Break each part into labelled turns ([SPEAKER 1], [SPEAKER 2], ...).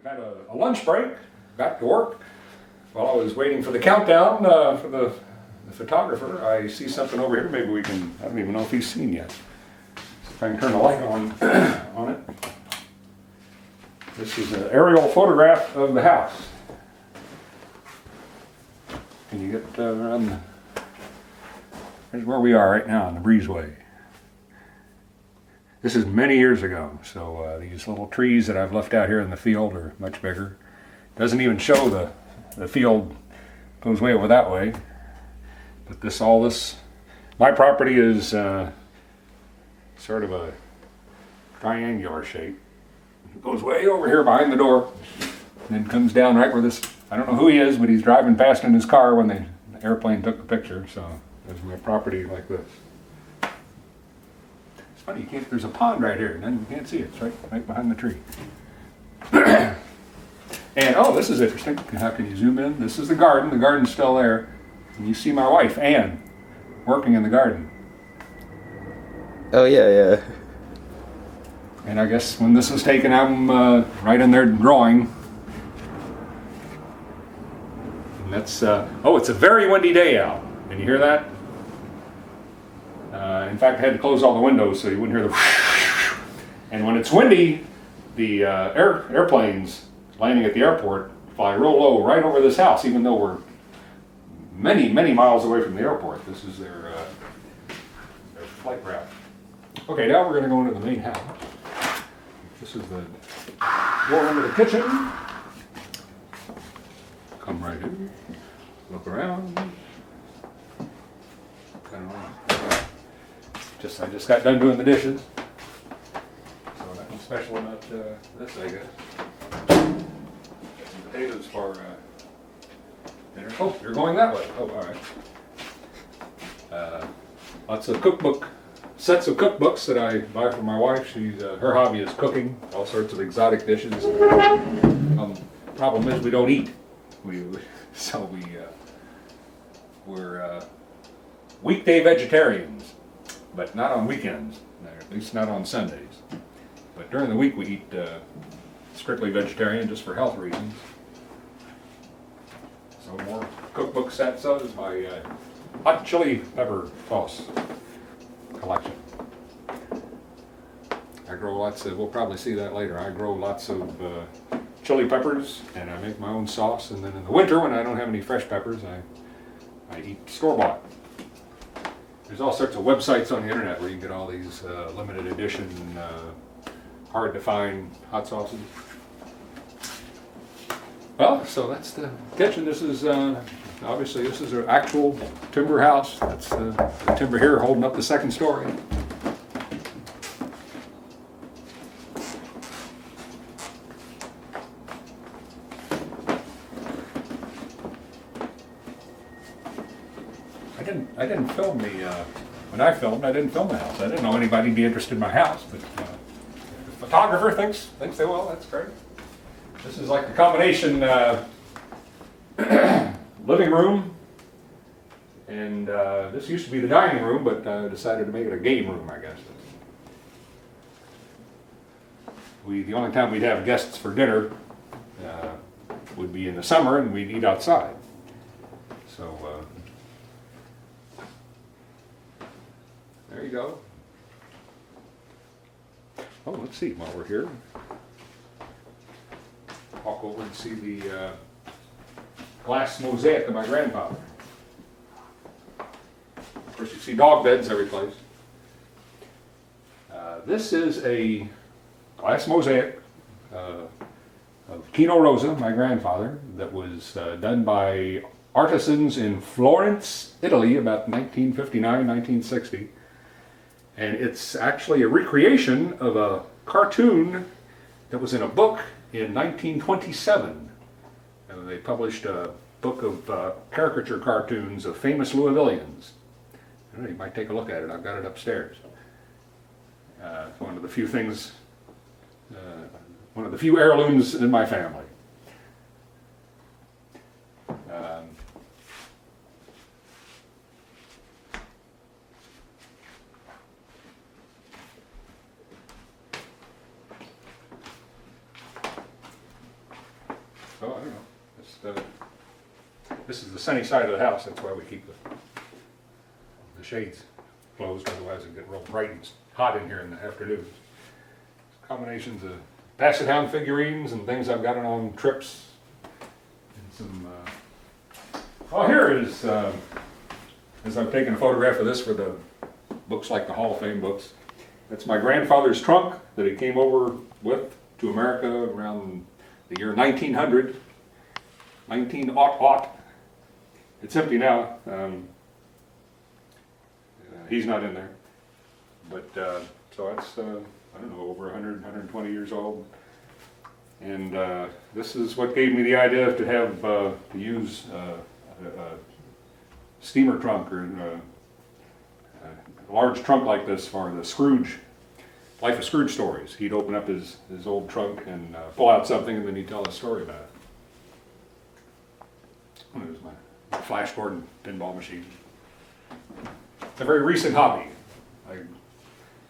[SPEAKER 1] We've had a lunch break, back to work. While I was waiting for the countdown for the photographer, I see something over here. Maybe we can, I don't even know if he's seen yet. See if I can turn the light on it. This is an aerial photograph of the house. Can you get around? Here's where we are right now on the breezeway. This is many years ago, so these little trees that I've left out here in the field are much bigger. Doesn't even show the field goes way over that way. But my property is sort of a triangular shape. It goes way over here behind the door, and then comes down right where this, I don't know who he is, but he's driving past in his car when the airplane took the picture, so there's my property like this. It's funny, there's a pond right here, and then you can't see it. It's right behind the tree. And, oh, this is interesting. How can you zoom in? This is the garden. The garden's still there. And you see my wife, Ann, working in the garden.
[SPEAKER 2] Oh, yeah.
[SPEAKER 1] And I guess when this was taken, I'm right in there drawing. And that's, it's a very windy day out. Can you hear that? In fact, I had to close all the windows so you wouldn't hear the And when it's windy, the airplanes landing at the airport fly real low right over this house, even though we're many, many miles away from the airport. This is their flight route. Okay, now we're going to go into the main house. This is the door into the kitchen. Come right in, look around. I just got done doing the dishes. So nothing special about this, I guess. Some potatoes for dinner. Oh, you're going that way. Oh, all right. Lots of sets of cookbooks that I buy for my wife. Her hobby is cooking, all sorts of exotic dishes. Problem is we don't eat. We're weekday vegetarians, but not on weekends, at least not on Sundays. But during the week we eat strictly vegetarian just for health reasons. So more cookbook sets. So is my hot chili pepper sauce collection. I grow lots of, we'll probably see that later, I grow lots of chili peppers and I make my own sauce, and then in the winter when I don't have any fresh peppers I eat store-bought. There's all sorts of websites on the internet where you can get all these limited edition, hard to find hot sauces. Well, so that's the kitchen. This is obviously this is an actual timber house. That's the timber here holding up the second story. I didn't film when I filmed. I didn't film the house. I didn't know anybody'd be interested in my house, but if the photographer thinks they will. That's great. This is like the combination living room, and this used to be the dining room, but I decided to make it a game room, I guess. The only time we'd have guests for dinner would be in the summer, and we'd eat outside. So there you go. Oh, let's see, while we're here, walk over and see the glass mosaic of my grandfather. Of course, you see dog beds every place. This is a glass mosaic of Rosa, my grandfather, that was done by artisans in Florence, Italy, about 1959, 1960. And it's actually a recreation of a cartoon that was in a book in 1927. They published a book of caricature cartoons of famous Louisvillians. You might take a look at it. I've got it upstairs. It's one of the few things, one of the few heirlooms in my family. So I don't know. This is the sunny side of the house. That's why we keep the shades closed. Otherwise, it get real bright and hot in here in the afternoons. Combinations of pass-it-down figurines and things I've gotten on trips. And some. Oh, here is. As I'm taking a photograph of this for the books like the Hall of Fame books. That's my grandfather's trunk that he came over with to America around the year 1900. 1900. It's empty now. He's not in there. But so that's, I don't know, over 100, 120 years old. And this is what gave me the idea to have, to use a steamer trunk or a large trunk like this for the Scrooge, Life of Scrooge stories. He'd open up his old trunk and pull out something and then he'd tell a story about it. Oh, there's my Flash Gordon pinball machine. It's a very recent hobby. I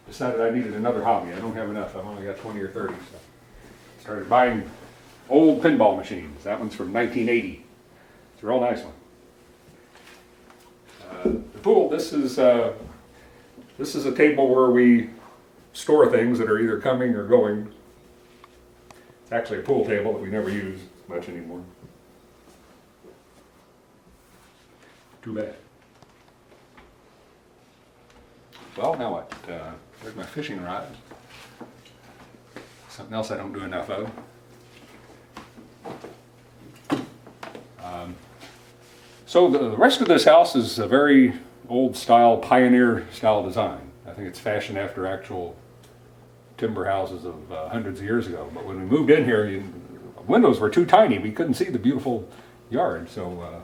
[SPEAKER 1] decided I needed another hobby. I don't have enough. I've only got 20 or 30. So I started buying old pinball machines. That one's from 1980. It's a real nice one. The pool. This is a table where we store things that are either coming or going. It's actually a pool table that we never use much anymore. Too bad. Well, now what? There's my fishing rod. Something else I don't do enough of. So the rest of this house is a very old style, pioneer style design. I think it's fashioned after actual timber houses of hundreds of years ago. But when we moved in here, the windows were too tiny. We couldn't see the beautiful yard. So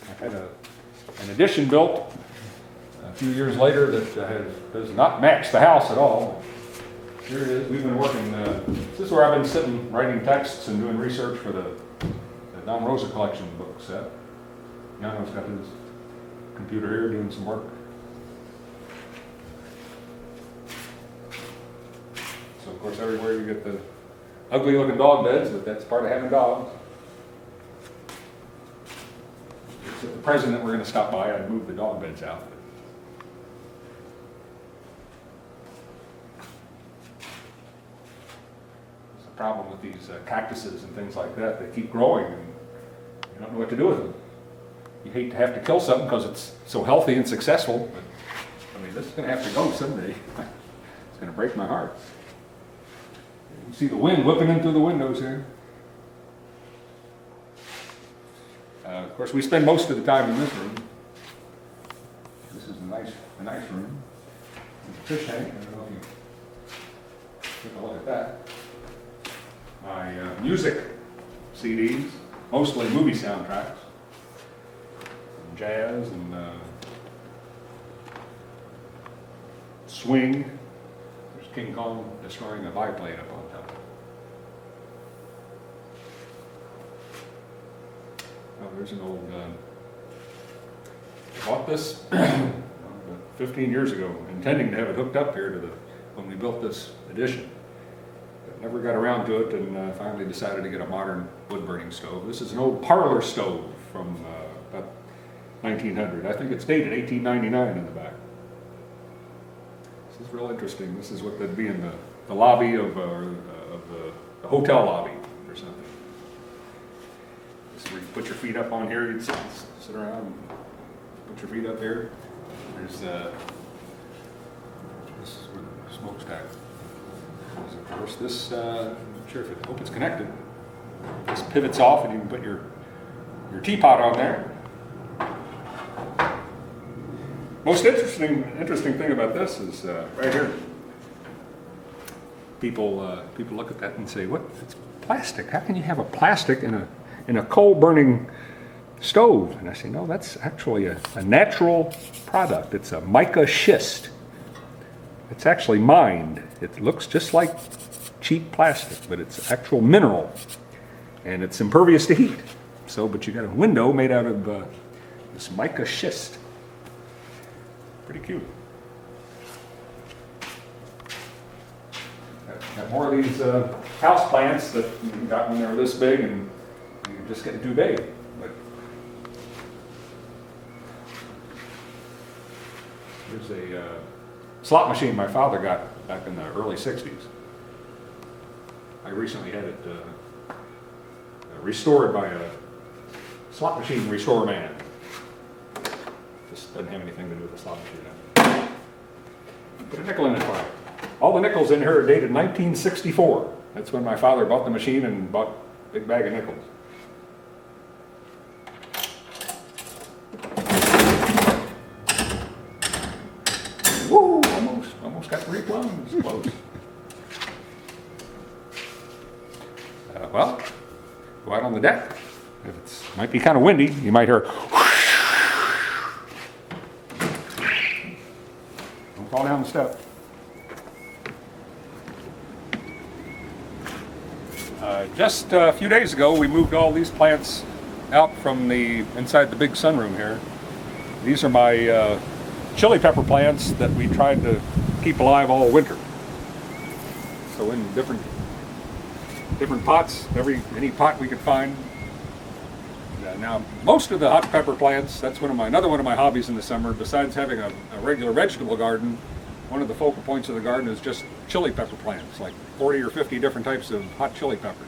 [SPEAKER 1] I had an addition built a few years later that does not match the house at all. Here it is. We've been working. This is where I've been sitting writing texts and doing research for the Rosa collection book set. Yano's got his computer here doing some work. So of course everywhere you get the ugly looking dog beds, but that's part of having dogs. If the president were going to stop by, I'd move the dog beds out. There's a problem with these cactuses and things like that. They keep growing and you don't know what to do with them. You hate to have to kill something because it's so healthy and successful, but I mean, this is going to have to go someday. It's going to break my heart. You can see the wind whipping in through the windows here. Of course, we spend most of the time in this room. This is a nice room. There's a fish tank. I don't know if you take a look at that. My music CDs, mostly movie soundtracks. Jazz and swing. There's King Kong destroying a biplane up on top. Oh, there's an old. I bought this 15 years ago, intending to have it hooked up here to when we built this addition. But never got around to it, and finally decided to get a modern wood-burning stove. This is an old parlor stove from about 1900. I think it's dated 1899 in the back. This is real interesting. this is what they'd be in the lobby of the hotel lobby or something. This is where you put your feet up on here, you'd sit around and put your feet up here. There's this is where the smokestack is, of course. This, I'm not sure if I hope it's connected. This pivots off and you can put your teapot on there. Most interesting thing about this is right here. People look at that and say, "What? It's plastic. How can you have a plastic in a coal-burning stove?" And I say, "No, that's actually a natural product. It's a mica schist. It's actually mined. It looks just like cheap plastic, but it's actual mineral, and it's impervious to heat. So, but you got a window made out of this mica schist. Pretty cute." Got more of these house plants that we got when they were this big, and just getting too big. But here's a slot machine my father got back in the early 60s. I recently had it restored by a slot machine restore man. Just doesn't have anything to do with the slot machine. Put a nickel in it for you. All the nickels in here are dated 1964. That's when my father bought the machine and bought a big bag of nickels. Woo! Almost got 3 plums. Close. Well, go out on the deck. If it might be kind of windy, you might hear. Don't fall down the step. Just a few days ago, we moved all these plants out from inside the big sunroom here. These are my chili pepper plants that we tried to keep alive all winter. So in different pots, any pot we could find. Now, most of the hot pepper plants, that's another one of my hobbies in the summer. Besides having a regular vegetable garden, one of the focal points of the garden is just chili pepper plants, like 40 or 50 different types of hot chili peppers.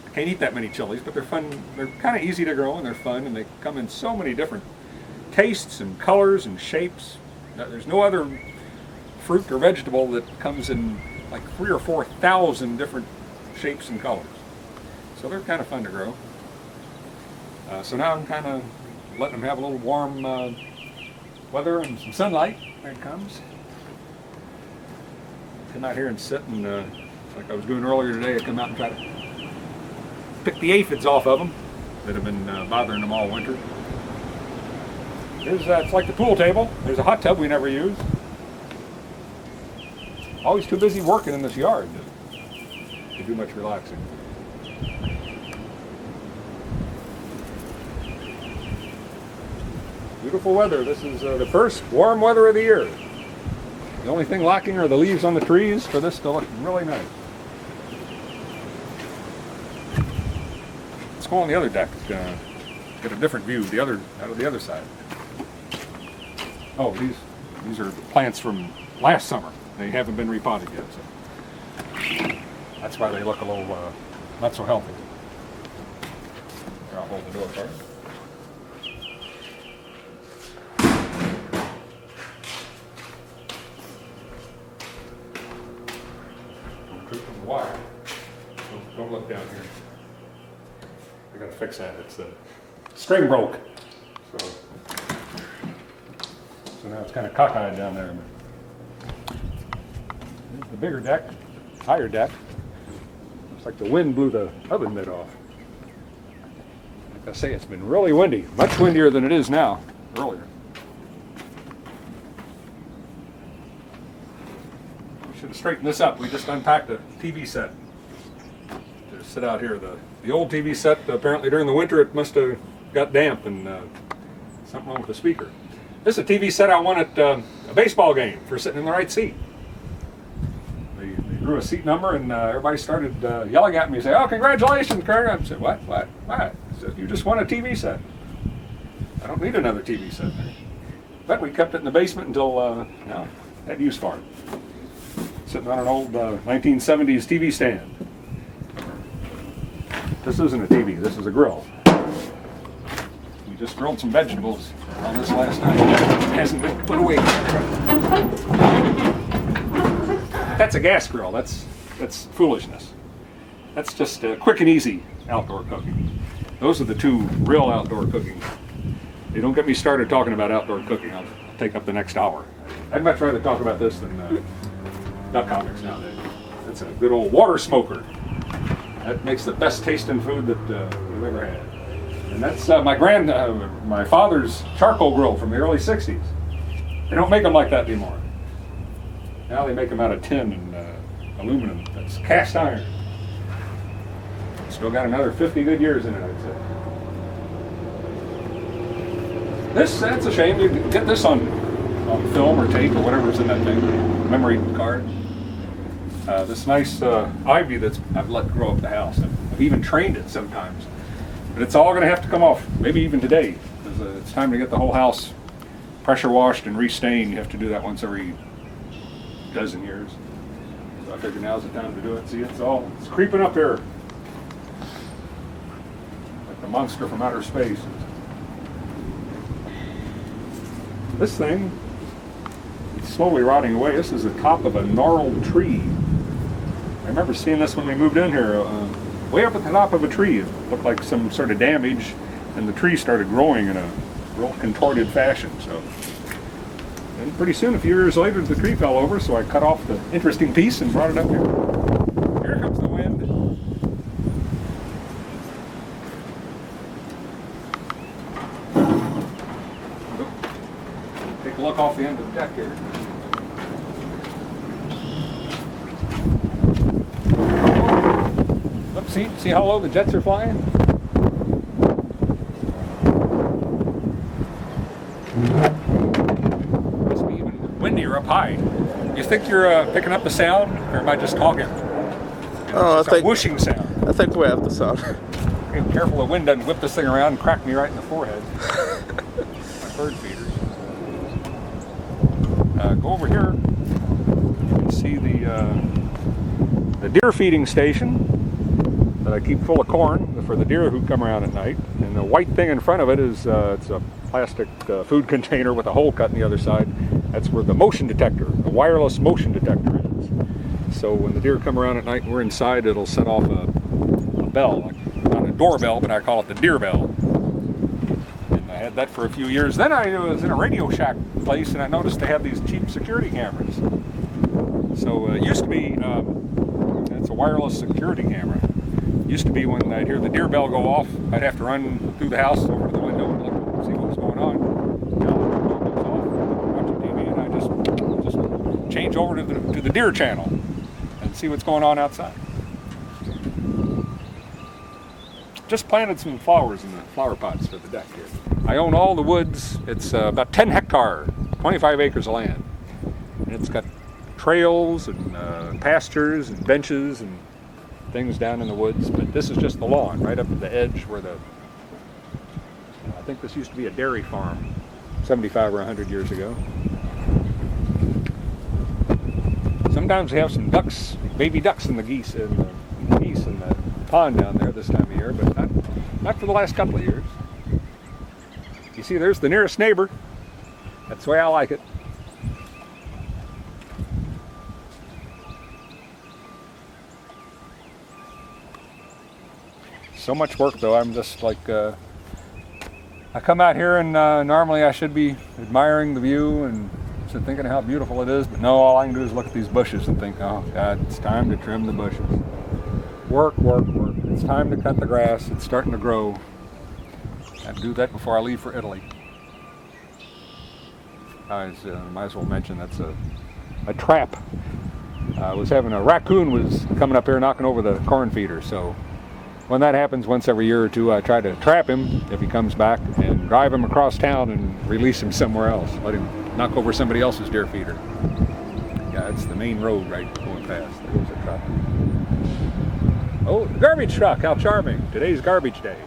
[SPEAKER 1] I can't eat that many chilies, but they're fun. They're kind of easy to grow and they're fun, and they come in so many different tastes and colors and shapes. There's no other fruit or vegetable that comes in like 3,000 or 4,000 different shapes and colors. So they're kind of fun to grow. So now I'm kind of letting them have a little warm weather and some sunlight. There it comes. Come out here and sit and, like I was doing earlier today, I come out and try to pick the aphids off of them that have been bothering them all winter. It's like the pool table. There's a hot tub we never use. Always too busy working in this yard to do much relaxing. Beautiful weather. This is the first warm weather of the year. The only thing lacking are the leaves on the trees for this to look really nice. Let's go on the other deck. Get a different view out of the other side. Oh, these are plants from last summer. They haven't been repotted yet, so that's why they look a little not so healthy. Here, I'll hold the door for you. Wire. Don't look down here. I gotta fix that. It's the string broke. So now it's kind of cockeyed down there. There's the bigger deck, higher deck. Looks like the wind blew the oven mitt off. Like I say, it's been really windy, much windier than it is now. Earlier. Should have straightened this up. We just unpacked a TV set to sit out here. The old TV set, apparently during the winter it must have got damp and something wrong with the speaker. This is a TV set I won at a baseball game for sitting in the right seat. They drew a seat number and everybody started yelling at me, saying, "Oh, congratulations, Kurt." I said, What? I said, "You just won a TV set. I don't need another TV set." But we kept it in the basement until now I had use for it. Sitting on an old 1970s TV stand. This isn't a TV, this is a grill. We just grilled some vegetables on this last night. It hasn't been put away. That's a gas grill, that's foolishness. That's just quick and easy outdoor cooking. Those are the two real outdoor cooking. They don't get me started talking about outdoor cooking, I'll take up the next hour. I'd much rather talk about this than duck comics nowadays. That's a good old water smoker. That makes the best tasting food that we've ever had. And that's my father's charcoal grill from the early 60s. They don't make them like that anymore. Now they make them out of tin and aluminum. That's cast iron. Still got another 50 good years in it, I'd say. That's a shame. You get this on film or tape or whatever's in that thing, memory card. This nice ivy I've let grow up the house. I've even trained it sometimes. But it's all going to have to come off, maybe even today, because it's time to get the whole house pressure washed and restained. You have to do that once every dozen years. So I figure now's the time to do it. See, it's creeping up here. Like the monster from outer space. This thing, it's slowly rotting away. This is the top of a gnarled tree. I remember seeing this when we moved in here. Way up at the top of a tree. It looked like some sort of damage, and the tree started growing in a real contorted fashion. So, and pretty soon, a few years later, the tree fell over, so I cut off the interesting piece and brought it up here. Here comes the wind. Take a look off the end of the deck here. See how low the jets are flying? Must be even windier up high. You think you're picking up the sound, or am I just talking?
[SPEAKER 2] Oh,
[SPEAKER 1] it's a whooshing sound.
[SPEAKER 2] I think we have the sound.
[SPEAKER 1] Be careful the wind doesn't whip this thing around and crack me right in the forehead. My bird feeders. Go over here. You can see the deer feeding station that I keep full of corn for the deer who come around at night. And the white thing in front of it is it's a plastic food container with a hole cut in the other side. That's where the motion detector, the wireless motion detector is. So when the deer come around at night and we're inside, it'll set off a bell, like, not a doorbell, but I call it the deer bell. And I had that for a few years. Then I was in a Radio Shack place and I noticed they have these cheap security cameras. So it used to be, it's a wireless security camera. Used to be when I'd hear the deer bell go off, I'd have to run through the house over to the window and look and see what was going on. Now the bell goes off, watching TV, and I just change over to the deer channel and see what's going on outside. Just planted some flowers in the flower pots for the deck here. I own all the woods. It's about 10 hectares, 25 acres of land. And it's got trails and pastures and benches and things down in the woods, but this is just the lawn right up at the edge where I think this used to be a dairy farm 75 or 100 years ago. Sometimes we have some ducks, baby ducks in the geese in the pond down there this time of year, but not for the last couple of years. You see, there's the nearest neighbor. That's the way I like it. So much work though. I'm just like, I come out here and normally I should be admiring the view and thinking how beautiful it is, but no, all I can do is look at these bushes and think, oh God, it's time to trim the bushes. Work, work, work. It's time to cut the grass. It's starting to grow. I have to do that before I leave for Italy. I might as well mention that's a trap. I was having a raccoon was coming up here knocking over the corn feeder, so when that happens once every year or two, I try to trap him if he comes back and drive him across town and release him somewhere else. Let him knock over somebody else's deer feeder. Yeah, it's the main road right going past. There goes a truck. Oh, the garbage truck, how charming. Today's garbage day.